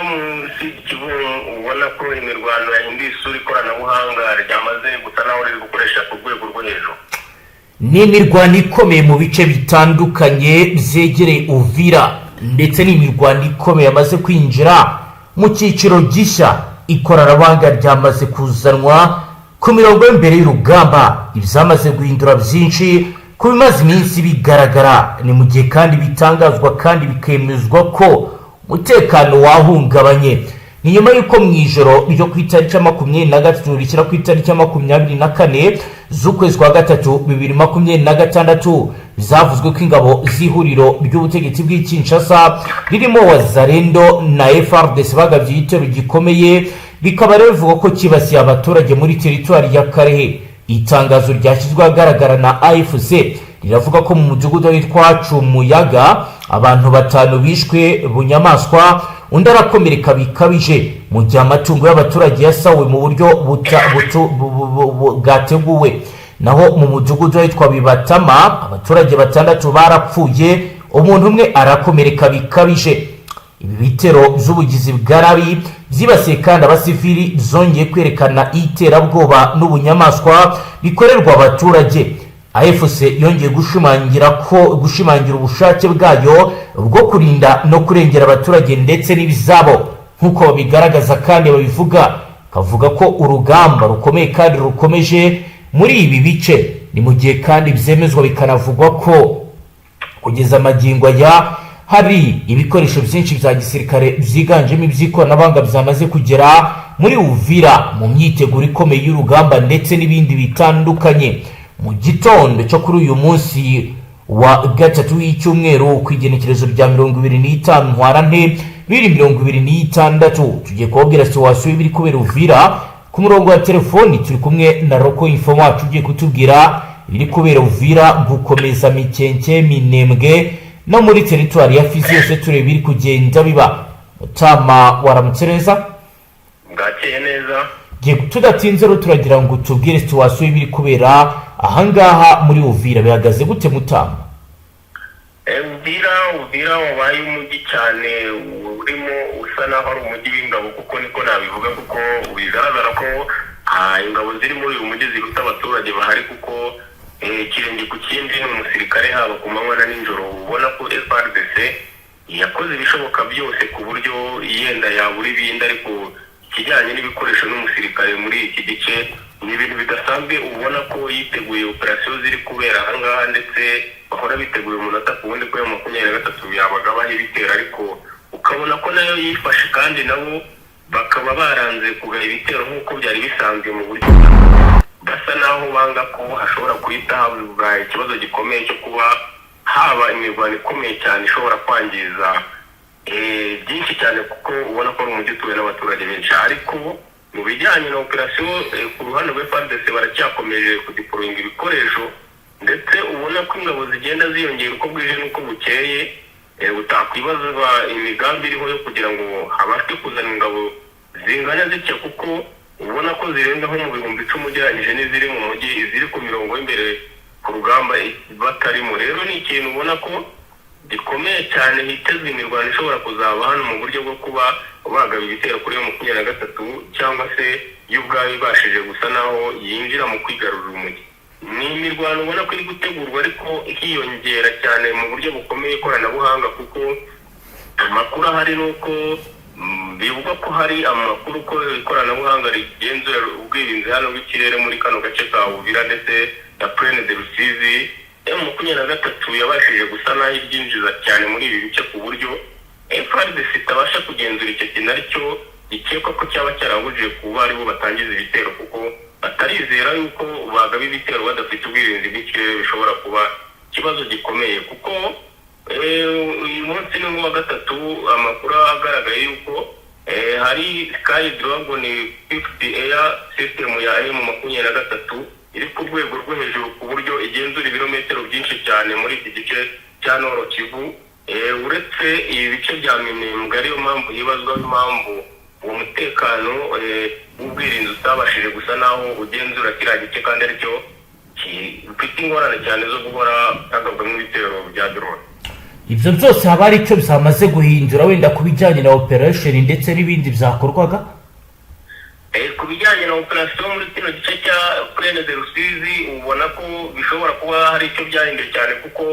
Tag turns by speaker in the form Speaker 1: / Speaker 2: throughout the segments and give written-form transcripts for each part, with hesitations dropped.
Speaker 1: mu Kivu ubona ko imirwano yahinduye isura ikoranabuhanga ryamaze gusa naho riri gukoresha ku rwego rwo hejuru.
Speaker 2: Ni imirwano ikomeye mu bice bitandukanye byegereye Uvira, ndetse n'imirwano ikomeye yamaze kwinjira mu cyiciro gishya. Ikoranabuhanga ryamaze kuzanwa ku mirongo y'imbere y'urugamba, ibyamaze guhindura byinshi ku bimaze iminsi bigaragara. Ni mu gihe kandi bitangazwa kandi bikemezwa ko umutekano wahungabanye. Ni nyuma y'uko mu ijoro ryo ku itariki ya 23 rishyira ku itariki ya 24 z'ukwezi kwa gatatu 2026 zavuzwe ko ingabo z'ihuriro ry'ubutegetsi bw'i Kinshasa ririmo Wazalendo na FARDC bagabye igitero gikomeye, bikaba rero bivuga ko kibasiye abaturage muri teritwari ya Karehe. Itangazo ryashyizwe ahagaragara na AFC riravuga ko mu mudugudu witwa Cumuyaga abantu 5 bishwe bunyamaswa, undi arakomereka bikabije, mu gihe amatungo y'abaturage yasawe mu buryo bwateguwe. Naho mu mudugudu witwa Bibatama abaturage 6 barapfuye, umuntu umwe arakomereka bikabije. Ibi bitero by'ubugizi bwa nabi byibasiye kandi abasivili zongeye kwerekana iterabwoba n'ubunyamaswa bikorerwa abaturage. AFC yongeye gushimangira ubushake bwayo bwo kurinda no kurengera abaturage ndetse n'ibizabo, nk'uko babigaragaza kandi babivuga. Kavuga ko urugamba rukomeye kandi rukomeje muri ibi bice. Ni mu gihe kandi byemezwa bikanavugwa ko kugeza magingo aya hari ibikoresho byinshi bya gisirikare byiganjemo iby'ikoranabuhanga byamaze kugera muri Uvira mu myiteguro ikomeye y'urugamba ndetse n'ibindi bitandukanye. Mu gitondo cyo kuri uyu munsi wa gatatu w'icyumweru ku igenekerezo rya 25 Ntwarante 2026 tugiye kubabwira situasiyo biri kubera Uvira. Ku murongo wa telefoni turi kumwe na Roko Infoma wacu ugiye kutubwira biri kubera Uvira, gukomeza Mikenke, Minembwe no muri teritwari ya Fizi yose turebe biri kugenda biba. Tama waramutse neza?
Speaker 1: Bwakeye neza.
Speaker 2: Tudatinze rero turagira ngo tubwire situasiyo biri kubera ahangaha muri Uvira bihagaze gute Mutama?
Speaker 1: Uvira wabaye umujyi cyane urimo usa naho ari umujyi w'ingabo, kuko niko nabivuga, kuko bigaragara ko ingabo ziri muri uyu mujyi ziruta abaturage bahari, kuko ikirenge ku kindi ni umusirikare haba ku manywa na nijoro. Ubona ko FARDC yakoze ibishoboka byose ku buryo yenda yabura ibindi, ariko kijyanye n'ibikoresho n'umusirikare muri iki gice ni ibintu bidasanzwe. Ubona ko yiteguye operasiyo ziri kubera ahangaha, ndetse bahora biteguye umunota ku wundi ko ya 23 yabagabaho ibitero, ariko ukabona ko nayo yifashe kandi nabo bakaba baranze kugaya ibitero nk'uko byari bisanzwe, mu buryo basa naho banga ko hashobora guhita havuga ikibazo gikomeye cyo kuba haba imirwano ikomeye cyane ishobora kwangiza byinshi cyane, kuko ubona ko ari umujyi utuwe n'abaturage benshi. Ariko mu bijyanye na operasiyo ku ruhande rwa FARDC baracyakomeje kudeployinga ibikoresho, ndetse ubona ko ingabo zigenda ziyongera uko bwije n'uko bukeye. Utakwibazwa imigambi iriho yo kugira ngo habashe kuzana ingabo zingana zitya, kuko ubona ko zirenga nko mu 10,000 ugereranyije n'iziri mu mujyi, iziri ku mirongo y'imbere ku rugamba batarimo. Rero ni ikintu ubona ko gikomeye cyane, hitezwe imirwano ishobora kuzaba hano mu buryo bwo kuba bagaba ibitero kuri 23 cyangwa se y'ubwayo ibashije gusa naho yinjira mu kwigarurira umujyi. Ni imirwano ubona ko iri gutegurwa, ariko hiyongera cyane mu buryo bukomeye ikoranabuhanga, kuko amakuru ahari ni uko bivuga ko hari amakuru ko ikoranabuhanga rigenzura ubwirinzi hano bw'ikirere muri kano gace ka Uvira ndetse na Plaine de Rusizi. M23 yabashije gusa naho ibyinjiza cyane muri ibi bice, ku buryo FARDC itabasha kugenzura icyo kintu, aricyo gikekwa ko cyaba cyarabujije kuba aribo batangiza ibitero, kuko batarizera yuko bagaba ibitero badafite ubwirinzi bw'ikirere bishobora kuba ikibazo gikomeye. Kuko uyu munsi ni wa gatatu amakuru agaragaye yuko hari Sky Dragon 50 Air system ya M23 iri ku rwego rwo hejuru, ku buryo igenzura ibirometero byinshi cyane muri iki gice cya Nord Kivu. Uretse ibi bice bya Minembwe, ariyo mpamvu hibazwa impamvu uwo mutekano w'ubwirinzi utabashije gusa naho ugenzura kiriya gice, kandi aricyo gifite ingorane cyane zo guhora hagabwamo ibitero bya drone.
Speaker 2: ibyo byose haba hari icyo byamaze guhindura wenda ku bijyanye na operation ndetse n'ibindi byakorwaga.
Speaker 1: Ku bijyanye na operasiyo muri kino gice cya Plaine de Rusizi ubona ko bishobora kuba hari icyo byahinduye cyane, kuko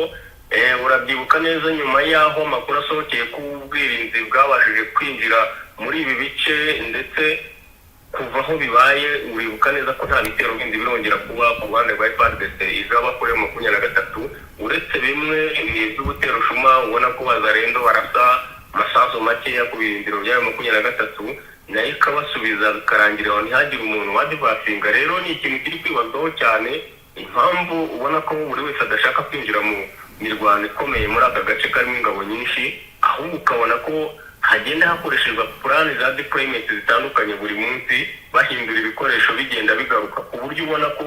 Speaker 1: urabyibuka neza nyuma y'aho amakuru asohokeye ko ubwirinzi bwabashije kwinjira muri ibi bice ndetse kuva aho bibaye uribuka neza ko nta bitero bindi birongera kuba ku ruhande rwa FARDC izaba kuri 23, uretse bimwe by'ubutero shuma ubona ko Wazalendo barasa amasaso makeya ku birindiro bya 23 nayo ikabasubiza bikarangira aho ntihagire umuntu wadivasinga. Rero ni ikintu kiri kwibazwaho cyane, impamvu ubona ko buri wese adashaka kwinjira mu mirwano ikomeye muri aka gace karimo ingabo nyinshi, ahubwo ukabona ko hagenda hakoreshezwa plan za deployment zitandukanye buri munsi, bahindura ibikoresho bigenda bigaruka, ku buryo ubona ko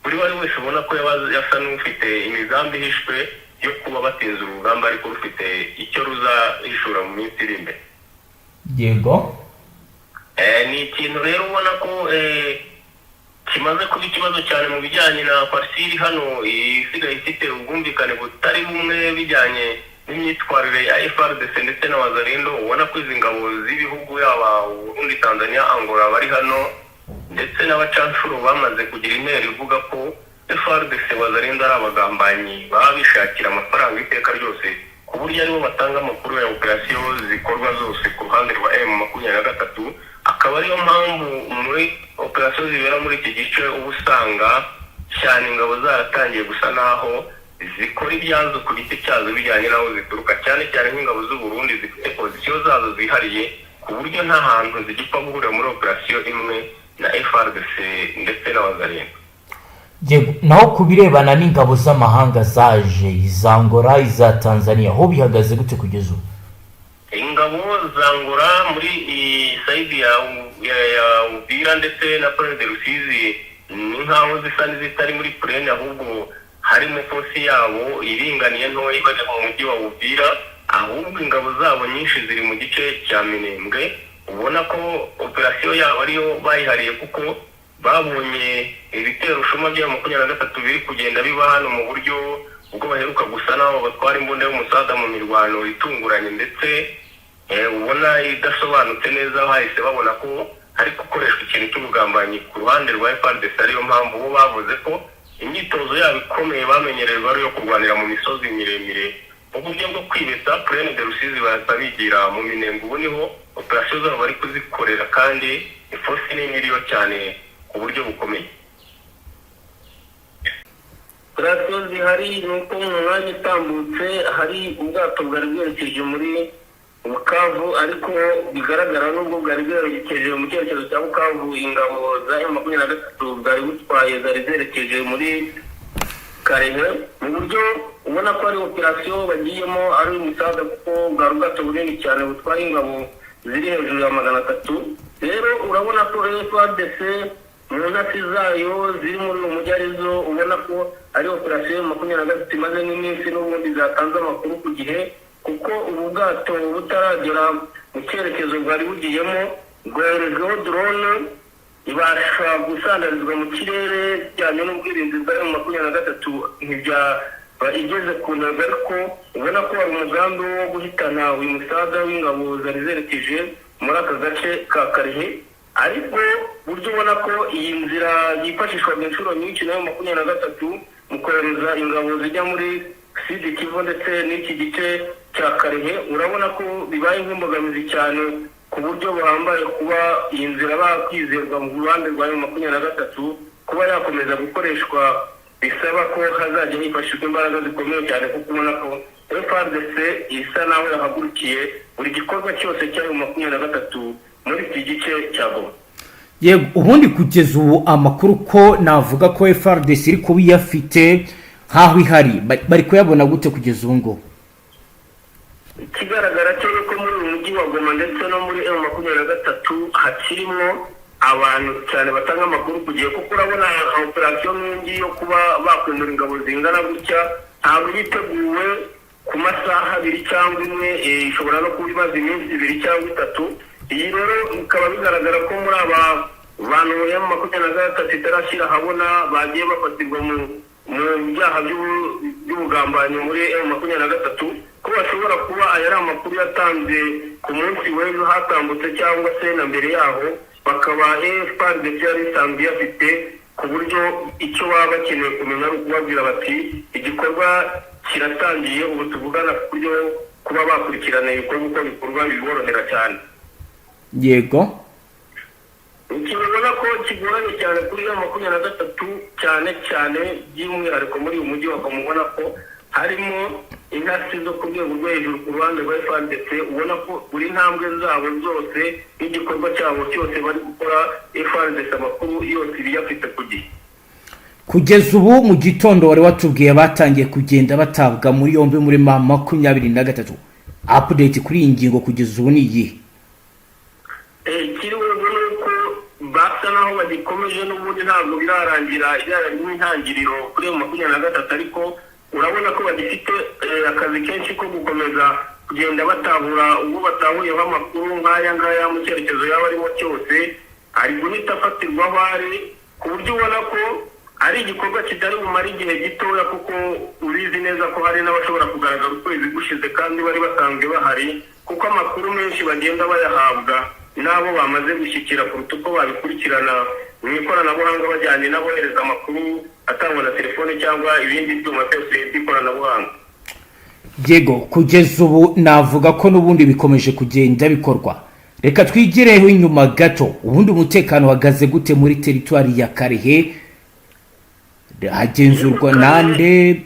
Speaker 1: buri wese ubona ko yasa n'ufite imigambi ihishwe yo kuba batinze urugamba ariko rufite icyo ruzahishura mu minsi iri imbere.
Speaker 2: Yego,
Speaker 1: ni ikintu rero ubona ko kimaze kuba ikibazo cyane mu bijyanye na Parsiri hano isigaye ifite ubwumvikane butari bumwe bijyanye n'imyitwarire ya FARDC ndetse na Wazalendo. Ubona ko izi ngabo z'ibihugu yaba Burundi, Tanzania, Angola bari hano ndetse n'abacanshuro bamaze kugira intero ivuga ko FARDC Wazalendo ari abagambanyi baba bishakira amafaranga iteka ryose, ku buryo aribo batanga amakuru ya operasiyo zikorwa zose ku ruhande rwa M23. Akaba ariyo mpamvu muri operasiyo zibera muri iki gice uba usanga cyane ingabo zaratangiye gusa naho zikora ibyazo ku giti cyazo bijyanye n'aho zituruka, cyane cyane nk'ingabo z'u Burundi zifite pozisiyo zazo zihariye ku buryo nta hantu zigipfa guhurira muri operasiyo imwe na FARDC ndetse na Wazalendo.
Speaker 2: Naho ku birebana n'ingabo z'amahanga zaje, iza Angola, iza Tanzania, ho bihagaze gute kugeza ubu?
Speaker 1: Ingabo za Angola muri saidi ya Uvira ndetse na Plaine de Rusizi ni nkaho zisa n'izitari muri Plaine, ahubwo harimo force yabo iringaniye ntoya bajya mu mujyi wa Uvira, ahubwo ingabo zabo nyinshi ziri mu gice cya Minembwe. Ubona ko operasiyo yabo ariyo bayihariye kuko babonye ibitero shuma bya 23 biri kugenda biba hano mu buryo ubwo baheruka gusa naho batwara imbunda y'umusada mu mirwano itunguranye, ndetse ubona idasobanutse neza, hahise babona ko hari gukoreshwa ikintu cy'ubugambanyi ku ruhande rwa FARDC. Ariyo mpamvu bo bavuze ko imyitozo yabo ikomeye bamenyerejwe ari yo kurwanira mu misozi miremire mu buryo bwo kwibeta Plaine de Rusizi, bahita bigira mu Minembwe. Ubu niho operasiyo zabo bari kuzikorera kandi iforce nini iriyo cyane ku buryo bukomeye. Operasiyo zihari ni uko mu mwanya utambutse hari ubwato bwari bwerekeje muri Bukavu, ariko bigaragara n'ubwo bwari bwerekeje mu cyerekezo cya Bukavu, ingabo za M23 bwari butwaye zari zerekeje muri Karehe, mu buryo ubona ko ari operasiyo bagiyemo ari umusaza kuko bwari ubwato bunini cyane butwaye ingabo ziri hejuru ya 300. Rero urabona ko FARDC mu ntasi zayo ziri muri uwo mujyi arizo, ubona ko ari operasiyo 23 imaze n'iminsi n'ubundi zatanze amakuru ku gihe, kuko ubu bwato butaragera mu cyerekezo bwari bugiyemo bwoherejweho drone ibasha gusandarizwa mu kirere cyane n'ubwirinzi bwa M23 ntibyaba igeze ku ntego, ariko ubona ko hari umugambi wo guhitana uyu musaza w'ingabo zari zerekeje muri aka gace ka Karehe. Ariko buryo ubona ko iyi nzira yifashishwa inshuro nyinshi na M23 mu kohereza ingabo zijya muri Sud Kivu ndetse n'iki gice cya Karehe, urabona ko bibaye nk'imbogamizi cyane ku buryo buhambaye kuba iyi nzira bakwizerwa mu ruhande rwa M23 kuba yakomeza gukoreshwa. Bisaba ko hazajya hifashishwa imbaraga zikomeye cyane, kuko ubona ko FARDC isa naho yahagurukiye buri gikorwa cyose cya M23 muri iki gice cya Goma.
Speaker 2: Yego, ubundi kugeza ubu amakuru ko navuga ko FARDC iri kuba iyafite nkaho ihari, bari kuyabona gute kugeza ubu ngo?
Speaker 1: Ikigaragara cyo ko muri uyu mujyi wa Goma ndetse no muri M23 hakirimo abantu cyane batanga amakuru ku gihe, kuko urabona operasiyo n'indi yo kuba bakwemera ingabo zingana gutya ntabwo yiteguwe ku masaha 2 cyangwa 1, ishobora no kuba imaze iminsi 2 cyangwa 3. Iyi rero bikaba bigaragara ko muri aba bantu ya M23 itarashyira habona bagiye bafatirwa mu byaha by'ubugambanyi muri M23, bashobora kuba aya ari amakuru yatanze ku munsi w'ejo hatambutse cyangwa se na mbere yaho, bakaba FARDC yari isanzwe yafite, ku buryo icyo baba bakeneye kumenya ari ukubabwira bati igikorwa kiratangiye, ubu tuvugana ku buryo kuba bakurikirana ibikorwa uko bikorwa biborohera cyane.
Speaker 3: Yego,
Speaker 1: ukibona ko kigoranye cyane kuri ya 23 cyane cyane by'umwihariko muri uyu mujyi wa Goma, ubona ko harimo intasi zo ku rwego rwo hejuru ku ruhande rwa FARDC, ubona ko buri ntambwe zabo zose n'igikorwa cyabo cyose bari gukora FARDC amakuru yose biyafite ku gihe.
Speaker 3: kugeza ubu mu gitondo wari watubwiye batangiye kugenda batabwa muri yombi muri 23. Update kuri iyi ngingo kugeza ubu ni iyihe?
Speaker 1: Kiriwe nuko basa naho bagikomeje n'ubundi ntabwo birarangira n'intangiriro kuri 23, ariko urabona ko bagifite akazi kenshi ko gukomeza kugenda batabura ubwo batahuyeho amakuru nk'aya ngaya mu cyerekezo yaba arimo cyose, ari guhita afatirwaho ari ku buryo ubona ko ari igikorwa kitari bumara igihe gitoya, kuko ubizi neza ko hari n'abashobora kugaragara ukwezi gushize kandi bari basanzwe bahari, kuko amakuru menshi bagenda bayahabwa n'abo bamaze gushyikira kuruta uko babikurikirana mu ikoranabuhanga bajyanye n'abohereza amakuru atangwa na telefone cyangwa ibindi byuma byose by'ikoranabuhanga.
Speaker 3: Yego, kugeza ubu navuga ko n'ubundi bikomeje kugenda bikorwa. Reka twigireho inyuma gato, ubundi umutekano wagaze gute muri teritwari ya Karehe? Hagenzurwa nande?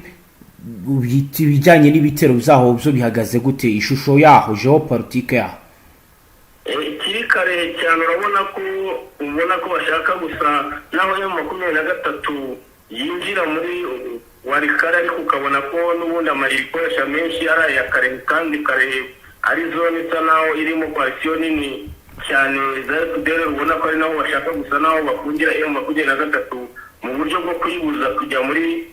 Speaker 3: Ibijyanye n'ibitero byaho byo bihagaze gute? Ishusho yaho, geopolitike yaho?
Speaker 1: Kiri Karehe cyane, ubona ko bashaka gusa naho yo 23 yinjira muri Warikare, ariko ukabona ko n'ubundi amayiri ikoresha menshi ari aya Karehe, kandi Karehe ari zone isa naho irimo koalisiyo nini cyane za FDL, ubona ko ari naho bashaka gusa naho bafungira iyo 23 mu buryo bwo kuyibuza kujya muri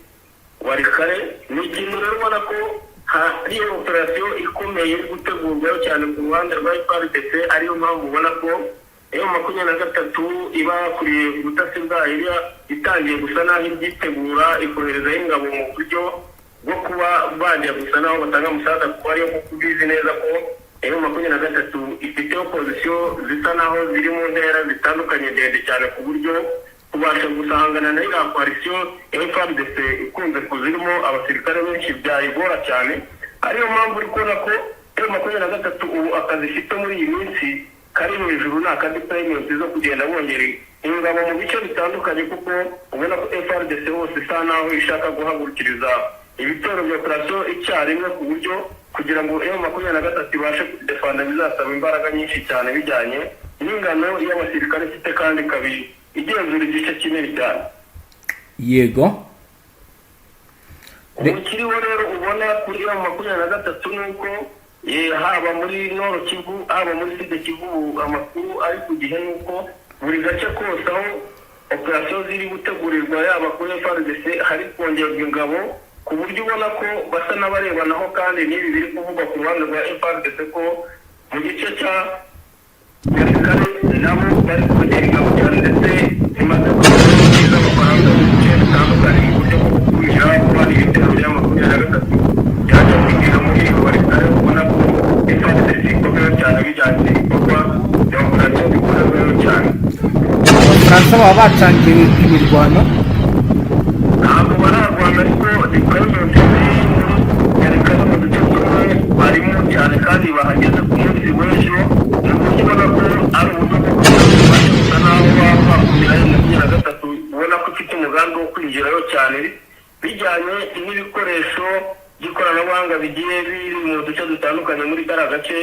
Speaker 1: Warikare. Ni ikintu rero ubona ko hari operasiyo ikomeye iri gutegurwa cyane ku ruhande rwa FARDC, ariyo mpamvu ubona ko iyo 23 iba kuriye ubutasi bwayo itangiye gusa naho ibyitegura ikohereza ingabo mu buryo bwo kuba bajya gusa naho batanga umusaza, kuko ariyo kuko ubizi neza ko iyo 23 ifite opozisiyo zisa naho ziri mu ntera zitandukanye ndende cyane, ku buryo kubasha gusangana na iriya koalisiyo FARDC ikunze kuzirimo abasirikare benshi byayigora cyane. Ariyo mpamvu uri kubona ko iyo 23 ubu akazi ifite muri iyi minsi kari hejuru, nta kandi payment zo kugenda bongera ingabo mu bice bitandukanye, kuko ubona ko FARDC hose isa naho ishaka guhagurukiriza ibitero bya operasiyo icyarimwe, ku buryo kugira ngo iyo 23 ibashe kudefanda bizasaba imbaraga nyinshi cyane bijyanye n'ingano y'abasirikare ifite, kandi kabiri igenzura igice kinini cyane.
Speaker 3: Yego,
Speaker 1: ukiriho rero ubona kuri iyo 23 nuko haba muri Nord Kivu haba muri Sud Kivu amakuru ari ku gihe, nuko buri gace kose aho operasiyo ziri gutegurirwa yaba kuri FARDC hari kongerwa ingabo, ku buryo ubona ko basa n'abarebanaho, kandi n'ibi biri kuvugwa ku ruhande rwa FARDC ko mu gice cya Warikare nabo bari kongera ingabo cyane, ndetse imaze kugira amafaranga mu bice bitandukanye mu buryo bwo gukurikira kuba ibitero bya 23 byajya kwigira muri Warikare. Ubona ko FARDC ikomeye cyane bijyanye n'ibikorwa bya operasiyo bikorerwayo cyane.
Speaker 3: Abafaransa baba batangiye imirwano?
Speaker 1: Ntabwo bararwana, ariko deployment yerekana mu duce tumwe barimo cyane, kandi bahageze ku munsi w'ejo, mu buryo ubona ko ari uburyo bwo kugira gusa naho bakumira iyo 23 ubona ko ufite umugambi wo kwinjirayo cyane, bijyanye n'ibikoresho by'ikoranabuhanga bigiye biri mu duce dutandukanye muri kariya gace.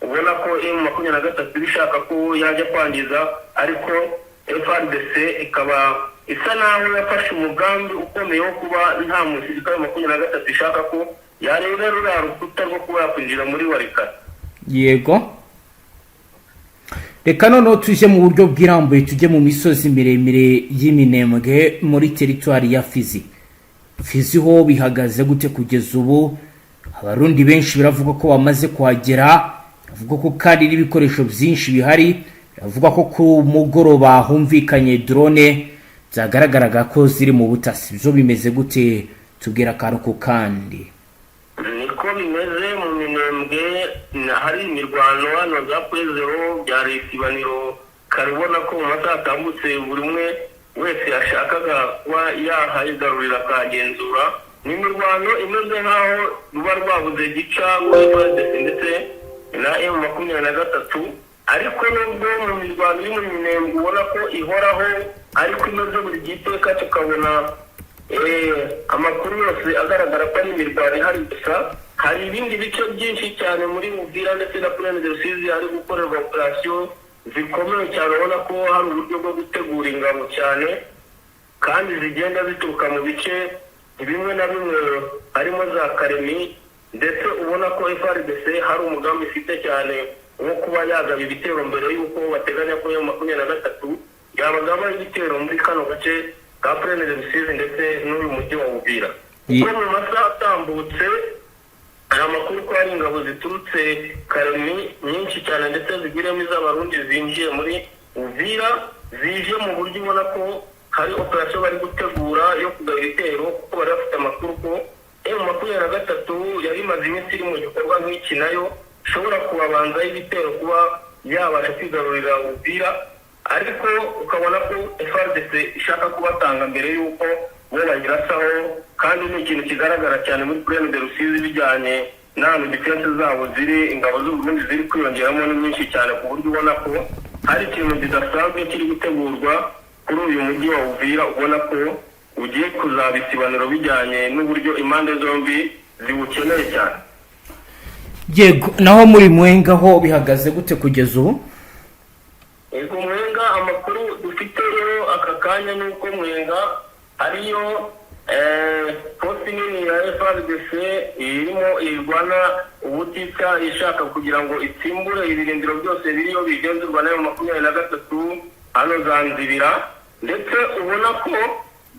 Speaker 1: Ubona ko iyo 23 bishaka ko yajya kwangiza, ariko FARDC ikaba isa naho yafashe umugambi ukomeye wo kuba nta musirikare 23 ishaka ko yareba ruriya rukuta rwo kuba yakwinjira muri Warikare.
Speaker 3: Yego, reka noneho tujye mu buryo bw'irambuye, tujye mu misozi miremire y'Iminembwe muri teritwari ya Fizi. Fizi ho bihagaze gute kugeza ubu? Abarundi benshi biravuga ko bamaze kuhagera, bavuga ko kandi n'ibikoresho byinshi bihari, bavuga ko ku mugoroba humvikanye drone zagaragaraga ko ziri mu butasi. Byo bimeze gute? Tubwira akantu ku kandi.
Speaker 1: Niko bimeze mu Minembwe hari imirwano hano za Pwezero byari isibaniro karibona ko mu masaha atambutse buri umwe wese yashakaga kuba yahayigarurira akagenzura. Ni imirwano imeze nk'aho ruba rwabuze gica kuri FARDC ndetse na M23, ariko nubwo mu mirwano iri mu Minembwe ubona ko ihoraho ariko inoze buri giteka tukabona amakuru yose agaragara ko ari imirwano ihari gusa. Hari ibindi bice byinshi cyane muri Uvira ndetse na Plaine de Rusizi hari gukorerwa operasiyo zikomeye cyane, ubona ko hari uburyo bwo gutegura ingabo cyane kandi zigenda zituruka mu bice bimwe na bimwe harimo za Karemi, ndetse ubona ko FARDC hari umugambi ifite cyane wo kuba yagaba ibitero mbere y'uko bateganya ko M23 yabagaba ibitero muri kano gace ka Plaine de Rusizi ndetse n'uyu mujyi wa Uvira. Kuko mu masaha atambutse hari amakuru ko hari ingabo ziturutse Karemi nyinshi cyane ndetse zigiramo iz'abarundi zinjiye muri Uvira, zije mu buryo ubona ko hari operasiyo bari gutegura yo kugaba ibitero, kuko bari bafite amakuru ko M23 yari imaze iminsi iri mu gikorwa nk'iki nayo ishobora kubabanzaho ibitero kuba yabasha kwigarurira Uvira, ariko ukabona ko FARDC ishaka kubatanga mbere y'uko bo bayirasaho. Kandi ni ikintu kigaragara cyane muri Plaine de Rusizi bijyanye n'ahantu defense zabo ziri, ingabo z'u Burundi ziri kwiyongeramo ni nyinshi cyane ku buryo ubona ko hari ikintu kidasanzwe kiri gutegurwa kuri uyu mujyi wa Uvira, ubona ko ugiye kuzaba isibaniro bijyanye n'uburyo impande zombi ziwukeneye cyane.
Speaker 3: Yego, naho muri Mwenga ho bihagaze gute kugeza ubu?
Speaker 1: Ego, Mwenga amakuru dufite rero aka kanya nuko Mwenga hariyo posti nini ya FARDC irimo irwana ubutitsa ishaka kugira ngo itsimbure ibirindiro byose biriyo bigenzurwa na M23 hano Zanzibira, ndetse ubona ko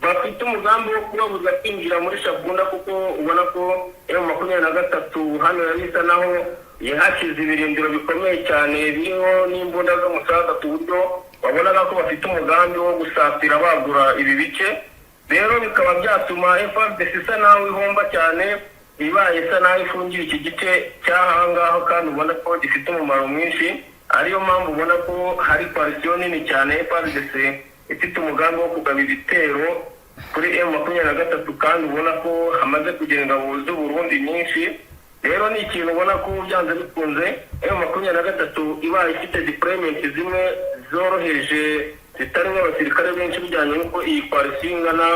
Speaker 1: bafite umugambi wo kubabuza kwinjira muri Shabunda, kuko ubona ko M23 hano yabisa naho yahashize ibirindiro bikomeye cyane biriho n'imbunda zo musaga, ku buryo babonaga ko bafite umugambi wo gusatira bagura ibi bice. Rero bikaba byatuma FARDC isa naho ihomba cyane, ibaye isa naho ifungira iki gice cyahangaho, kandi ubona ko gifite umumaro mwinshi. Ariyo mpamvu ubona ko hari koalisiyo nini cyane FARDC ifite umugambi wo kugaba ibitero kuri M23, kandi ubona ko hamaze kugera ingabo z'u Burundi nyinshi. Rero ni ikintu ubona ko byanze bikunze M23 ibaye ifite deployment zimwe zoroheje zitari nk'abasirikare benshi, bijyanye n'uko iyi koalisiyo ingana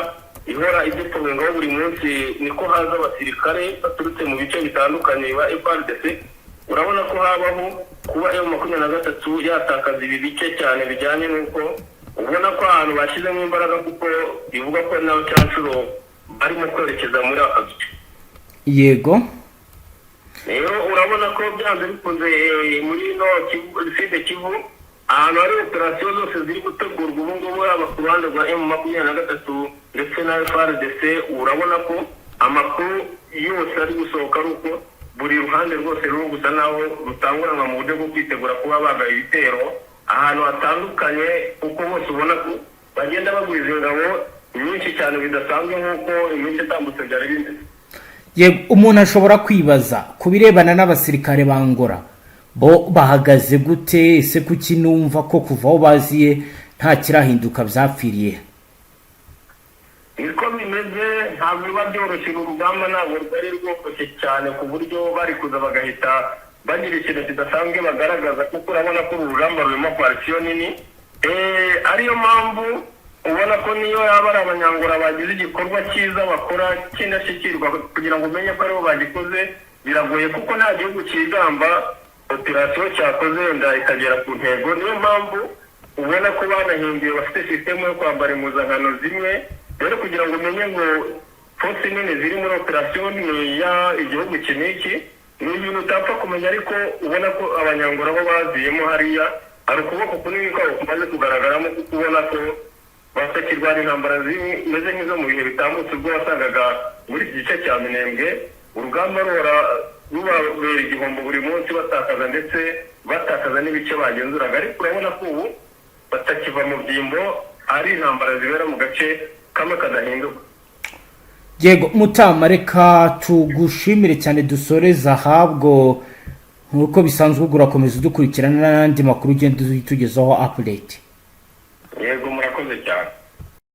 Speaker 1: ihora ideployingaho buri munsi, niko haza abasirikare baturutse mu bice bitandukanye ba FARDC. Urabona ko habaho kuba M23 yatakaza ibi bice cyane, bijyanye n'uko ubona ko ahantu bashyizemo imbaraga, kuko bivuga ko nawe cyanshuro barimo kwerekeza muri aka gice.
Speaker 3: Yego,
Speaker 1: rero urabona ko byanze bikunze muri no Sud Kivu ahantu hari operasiyo zose ziri gutegurwa ubu ngubu, haba ku ruhande rwa M23 ndetse na FARDC. Urabona ko amakuru yose ari gusohoka ari uko buri ruhande rwose ruri gusa naho rutanguranwa mu buryo bwo kwitegura kuba bagaba ibitero ahantu hatandukanye, kuko bose ubona ko bagenda bagwiza ingabo nyinshi cyane bidasanzwe nk'uko iminsi itambutse byari bimeze.
Speaker 3: yego, umuntu ashobora kwibaza ku birebana n'abasirikare ba Angola, bo bahagaze gute? Ese kuki numva ko kuva aho baziye nta kirahinduka byapfiriye?
Speaker 1: Niko bimeze, ntabwo biba byoroshye, urugamba ntabwo rwari rworoshye cyane ku buryo bari kuza bagahita bagira ikintu kidasanzwe bagaragaza, kuko urabona ko uru rugamba rurimo koalisiyo nini. Ariyo mpamvu ubona ko niyo yaba ari Abanyangora bagize igikorwa cyiza bakora cy'indashyikirwa, kugira ngo umenye ko aribo bagikoze biragoye, kuko nta gihugu cyigamba operasiyo cyakoze wenda ikagera ku ntego. Niyo mpamvu ubona ko banahinduye, bafite sisitemu yo kwambara impuzankano zimwe. Rero kugira ngo umenye ngo force nini ziri muri operasiyo ya igihugu kiniki ni ibintu utapfa kumenya, ariko ubona ko Abanyangora bo baziyemo hariya hari ukuboko kunini kwabo kumaze kugaragaramo, kuko ubona ko batakirwana intambara zimeze nk'izo mu bihe bitambutse, ubwo wasangaga muri iki gice cya Minembwe urugamba ruhora rubabera igihombo buri munsi, batakaza ndetse batakaza n'ibice bagenzuraga. Ariko urabona ko ubu batakiva mu byimbo, ari intambara zibera mu gace kamwe kadahinduka.
Speaker 3: yego Mutama, reka tugushimire cyane dusoreza ahabwo, nk'uko bisanzwe urakomeza udukurikirana n'andi makuru ugenda tugezaho update.
Speaker 1: yego murakoze cyane.